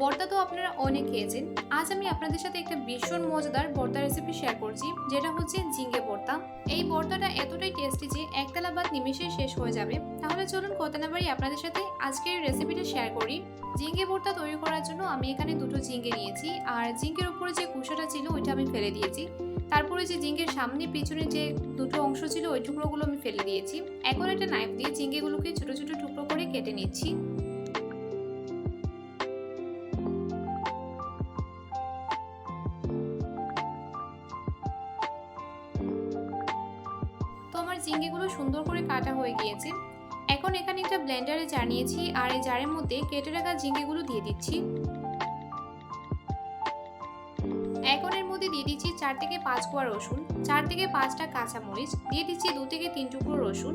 ভর্তা তো আপনারা অনেক খেয়েছেন। আজ আমি আপনাদের সাথে একটা ভীষণ মজাদার ভর্তা রেসিপি শেয়ার করছি, যেটা হচ্ছে ঝিঙ্গে ভর্তা। এই ভর্তাটা এতটাই টেস্টি যে একতলা ভাত নিমেষেই শেষ হয়ে যাবে। তাহলে চলুন কথা না বাড়িয়ে আপনাদের সাথে আজকের রেসিপিটা শেয়ার করি। ঝিঙ্গে ভর্তা তৈরি করার জন্য আমি এখানে দুটো ঝিঙ্গে নিয়েছি, আর ঝিঙ্গের উপরে যে কুশাটা ছিল ওইটা আমি ফেলে দিয়েছি। তারপরে যে ঝিঙ্গের সামনে পিছনে যে দুটো অংশ ছিল ওই টুকরোগুলো আমি ফেলে দিয়েছি। এখন একটা নাইফ দিয়ে ঝিঙ্গেগুলোকে ছোট ছোট টুকরো করে কেটে নিচ্ছি। তো আমার ঝিঙ্গেগুলো সুন্দর করে কাটা হয়ে গিয়েছে। এখন এখানে একটা ব্লেন্ডারে জার নিয়েছি, আর এই জারের মধ্যে কেটে রাখা ঝিঙ্গেগুলো দিয়ে দিচ্ছি। এখন এর মধ্যে দিয়ে দিচ্ছি 4 থেকে 5 কোয়া রসুন, 4 থেকে 5টা কাঁচামরিচ, দিয়ে দিচ্ছি 2 থেকে 3 টুকরো রসুন।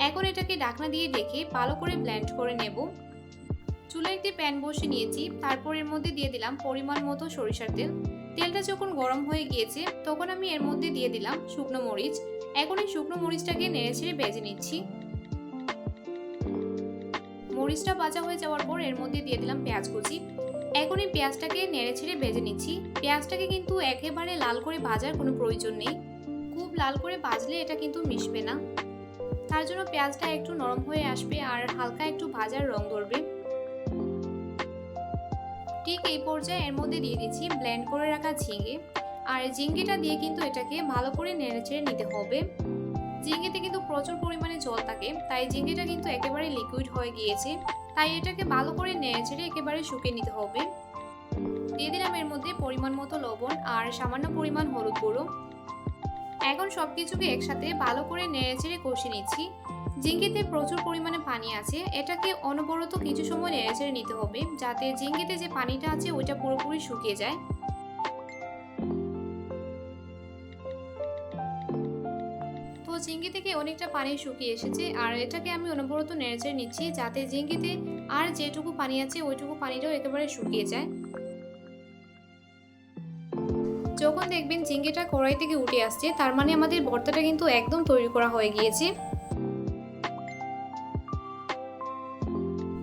এখন এটাকে ঢাকনা দিয়ে ঢেকে ভালো করে ব্লেন্ড করে নেব। চুলায় একটি প্যান বসিয়ে নিয়েছি, তারপর এর মধ্যে দিয়ে দিলাম পরিমাণ মতো সরিষার তেল। তেলটা যখন গরম হয়ে গিয়েছে তখন আমি এর মধ্যে দিয়ে দিলাম শুকনো মরিচ। এখন এই শুকনো মরিচটাকে নেড়েচেড়ে ভেজে নিচ্ছি। মরিচটা ভাজা হয়ে যাওয়ার পর এর মধ্যে দিয়ে দিলাম পেঁয়াজ কুচি। এখন এই পেঁয়াজটাকে নেড়েচেড়ে ভেজে নিচ্ছি। পেঁয়াজটাকে কিন্তু একেবারে লাল করে ভাজার কোনো প্রয়োজন নেই, খুব লাল করে ভাজলে এটা কিন্তু মিশবে না। তার জন্য পেঁয়াজটা একটু নরম হয়ে আসবে আর হালকা একটু ভাজার রং ধরবে। ঠিক এই পর্যায়ে এর মধ্যে দিয়ে দিচ্ছি ব্লেন্ড করে রাখা ঝিঙ্গে, আর ঝিঙ্গেটা দিয়ে কিন্তু এটাকে ভালো করে নেড়েচেড়ে নিতে হবে। ঝিঙ্গেতে কিন্তু প্রচুর পরিমাণে জল থাকে, তাই ঝিঙ্গেটা কিন্তু একেবারে লিকুইড হয়ে গিয়েছে। তাই এটাকে ভালো করে নেড়েচেড়ে একেবারে শুকিয়ে নিতে হবে। দিয়ে দিলাম এর মধ্যে পরিমাণ মতো লবণ আর সামান্য পরিমাণ হলুদ গুঁড়ো। এখন সবকিছুকে একসাথে ভালো করে নেড়েচেড়ে কষিয়ে নিচ্ছি। ঝিঙ্গেতে প্রচুর পরিমাণে পানি আছে, এটাকে অনবরত কিছু সময় নেড়েচেড়ে নিতে হবে, যাতে ঝিঙ্গেতে যে পানিটা আছে ওইটা পুরোপুরি শুকিয়ে যায়। তো ঝিঙ্গে থেকে অনেকটা পানি শুকিয়ে এসেছে, আর এটাকে আমি অনবরত নেড়েচেড়ে নিচ্ছি, যাতে ঝিঙ্গেতে আর যেটুকু পানি আছে ওইটুকু পানিটাও একেবারে শুকিয়ে যায়। যখন দেখবেন ঝিঙ্গেটা কড়াই থেকে উঠে আসছে, তার মানে আমাদের ভর্তাটা কিন্তু একদম তৈরি করা হয়ে গিয়েছে।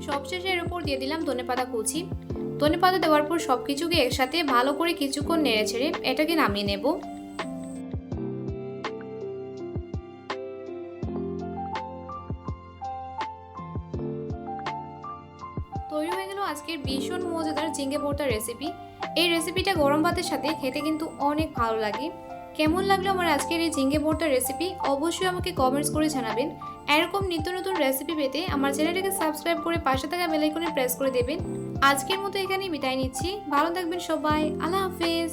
সবশেষে এর উপর দিয়ে দিলাম ধনেপাতা কুচি। ধনেপাতা দেওয়ার পর সবকিছুকে একসাথে ভালো করে কিছুক্ষণ নেড়েচেড়ে এটাকে নামিয়ে নেব। তৈরি হয়ে গেল আজকের ভীষণ মজাদার ঝিঙ্গে ভর্তার রেসিপি। এই রেসিপিটা গরম ভাতের সাথে খেতে কিন্তু অনেক ভালো লাগে। কেমন লাগলো আমার আজকের এই ঝিঙ্গে ভর্তার রেসিপি অবশ্যই আমাকে কমেন্টস করে জানাবেন। এরকম নিত্য নতুন রেসিপি পেতে আমার চ্যানেলটাকে সাবস্ক্রাইব করে পাশে থাকা বেল আইকনে প্রেস করে দেবেন। আজকের মতো এখানেই বিদায় নিচ্ছি। ভালো থাকবেন সবাই। আল্লাহ হাফেজ।